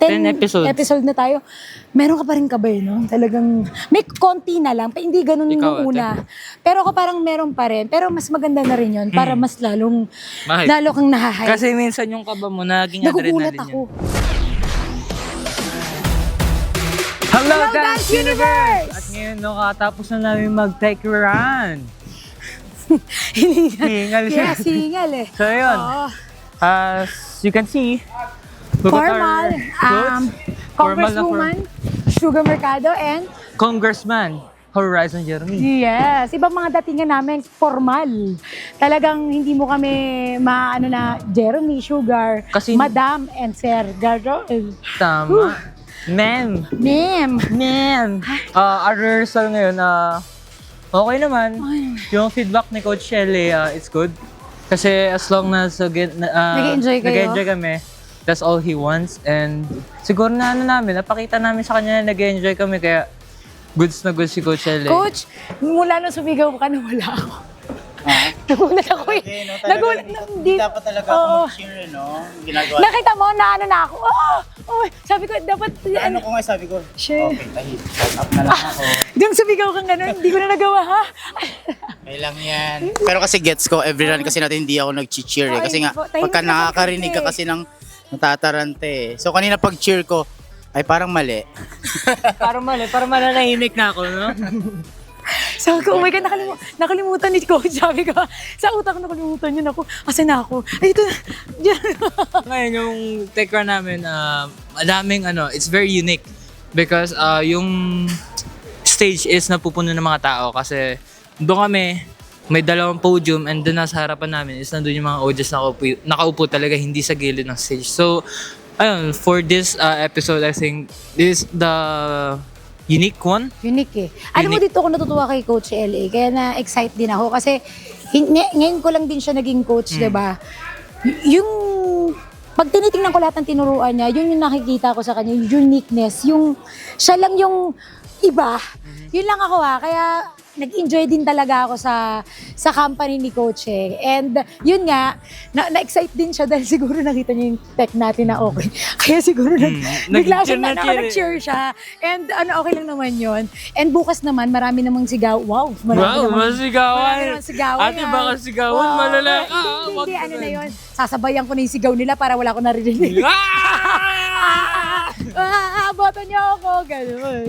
10 episodes. episode na tayo. Meron ka pa rin kabay, no? Talagang, may konti na lang, hindi ganun Ikaw, yung una. Pero ako parang meron pa rin. Pero mas maganda na rin yun, para mas Mahal. lalo kang nahahay. Kasi minsan yung kaba mo, naging Nagugulat adrenaline ako. yun. Hello, Hello, Dance Dance Universe! Universe! At ngayon, nakatapos na namin mag-take run. Hingal siya. Yes, hingal eh. So, yun. Oo. As you can see, we got Formal, our clothes. Formal na Congresswoman, Sugar Mercado, and Congressman, Horizon Jeremy. yes, ibang mga datingan namin, formal. Talagang hindi mo kami maano na Jeremy, Sugar, Kasi- Madam, and Sir. Gardo. Tama. Ma'am. Ma'am. Our rehearsal ngayon, okay naman. Yung feedback ni Coach Shelly, it's good. Kasi as long as Nag-enjoy kayo? nag-enjoy kami, that's all he wants. And siguro na napakita namin sa kanya na nag-enjoy kami, kaya goods na goods si Coach Shelly. Coach, mula nung sumigaw ka na wala ako. Nagulat ako eh. Okay, no, Nagulat. hindi dapat talaga ako Oo. mag-cheer, no? Ginagawa. Nakita mo na ano na ako. Oh, sabi ko, dapat, Ano ko nga sabi ko? Shit. Okay, tahit. Shut up na lang ako. yung sumigaw kang gano'n, hindi ko na nagawa ha. Okay lang yan. Pero kasi gets ko, every run kasi natin hindi ako nag-cheer eh. Kasi nga, Tahimik pagka na nakakarinig ka kasi. kasi ng natatarante eh. So kanina pag-cheer ko, ay parang mali. Parang mananahimik na ako, no? Sabi ko, oh my God, nakalimutan ni Coach. Sabi ko, sa utak ko nakalimutan yun ako. Asan na ako? Ay, ito na. Diyan. Ngayon, yung take run namin, madaming it's very unique. Because yung stage is napupuno ng mga tao kasi doon kami, may dalawang podium and doon nasa harapan namin is nandun yung mga audience nakaupo talaga, hindi sa gilid ng stage. So, ayun, for this episode, I think this is the unique one. Unique eh. Alam mo, Unique. dito ako natutuwa kay Coach LA. Kaya na-excite din ako kasi ngayon ko lang din siya naging coach, di ba? Yung pag tinitingnan ko lahat ng tinuruan niya, yun yung nakikita ko sa kanya, yung uniqueness, yung siya lang yung iba. Yun lang ako kaya nag-enjoy din talaga ako sa company ni Coach eh. And yun nga, na-excite din siya dahil siguro nakita niya yung tech natin na okay. Kaya siguro bigla siya nag-cheer siya. And okay lang naman yun. And bukas naman, marami namang sigaw. Wow, marami namang sigawan. Ate, baka sigawan, malala ka. Hindi, ano na yun. Sasabayan ko na yung sigaw nila para wala ko narinig. Boto niyo ako, gano'n.